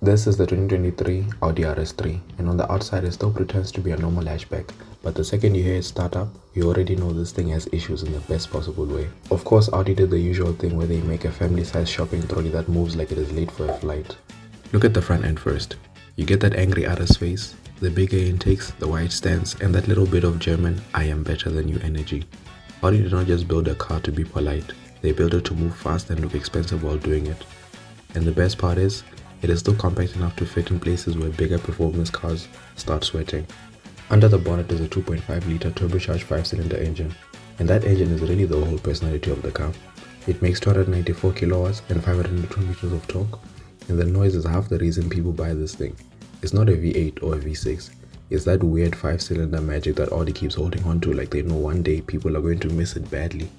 This is the 2023 Audi RS3, and on the outside it still pretends to be a normal hatchback, but the second you hear it start up, you already know this thing has issues in the best possible way. Of course, Audi did the usual thing where they make a family-sized shopping trolley that moves like it is late for a flight. Look at the front end first. You get that angry RS face, the bigger intakes, the wide stance, and that little bit of German "I am better than you" energy. Audi did not just build a car to be polite, they built it to move fast and look expensive while doing it. And the best part is, it is still compact enough to fit in places where bigger performance cars start sweating. Under the bonnet is a 2.5-liter turbocharged 5-cylinder engine, and that engine is really the whole personality of the car. It makes 294 kilowatts and 500 newton meters of torque, and the noise is half the reason people buy this thing. It's not a V8 or a V6, it's that weird 5-cylinder magic that Audi keeps holding on to like they know one day people are going to miss it badly.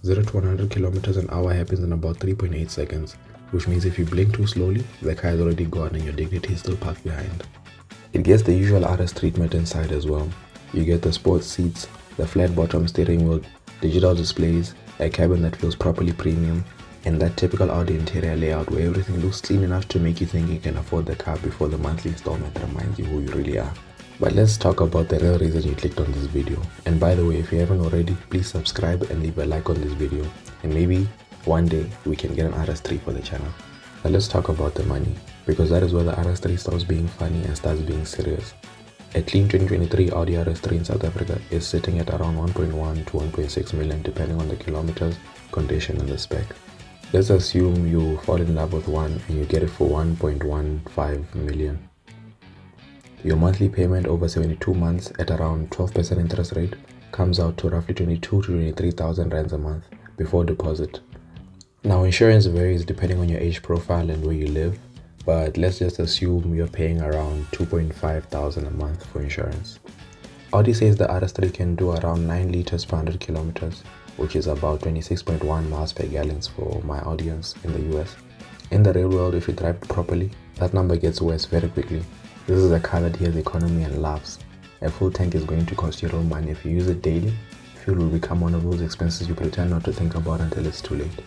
0 to 100 kilometers an hour happens in about 3.8 seconds, which means if you blink too slowly, the car is already gone and your dignity is still parked behind. It gets the usual RS treatment inside as well. You get the sports seats, the flat bottom steering wheel, digital displays, a cabin that feels properly premium, and that typical Audi interior layout where everything looks clean enough to make you think you can afford the car before the monthly installment reminds you who you really are. But let's talk about the real reason you clicked on this video. And by the way, if you haven't already, please subscribe and leave a like on this video. And maybe one day we can get an RS3 for the channel. Now let's talk about the money, because that is where the RS3 stops being funny and starts being serious. A clean 2023 Audi RS3 in South Africa is sitting at around 1.1 to 1.6 million depending on the kilometers, condition and the spec. Let's assume you fall in love with one and you get it for 1.15 million. Your monthly payment over 72 months at around 12% interest rate comes out to roughly 22 to 23,000 rands a month before deposit. Now insurance varies depending on your age profile and where you live, but let's just assume you're paying around 2.5 thousand a month for insurance. Audi says the RS3 can do around 9 liters per 100 kilometers, which is about 26.1 miles per gallon for my audience in the US. In the real world, if you drive properly, that number gets worse very quickly. This is a car that hears economy and laughs. A full tank is going to cost you real money if you use it daily. Fuel will become one of those expenses you pretend not to think about until it's too late.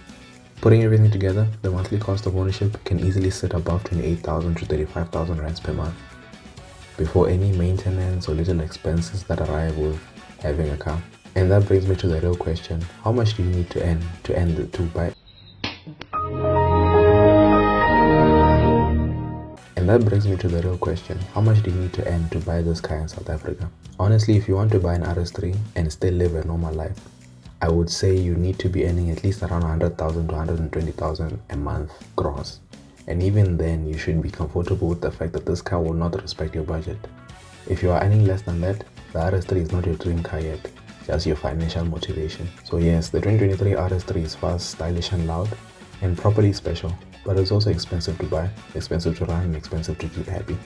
Putting everything together, the monthly cost of ownership can easily sit above 28,000 to 35,000 rands per month, before any maintenance or little expenses that arrive with having a car. And that brings me to the real question: how much do you need to earn to buy? And that brings me to the real question: how much do you need to earn to buy this car in South Africa? Honestly, if you want to buy an RS3 and still live a normal life, I would say you need to be earning at least around 100,000 to 120,000 a month gross. And even then, you should be comfortable with the fact that this car will not respect your budget. If you are earning less than that, the RS3 is not your dream car yet, just your financial motivation. So yes, the 2023 RS3 is fast, stylish and loud, and properly special, but it's also expensive to buy, expensive to run, and expensive to keep happy.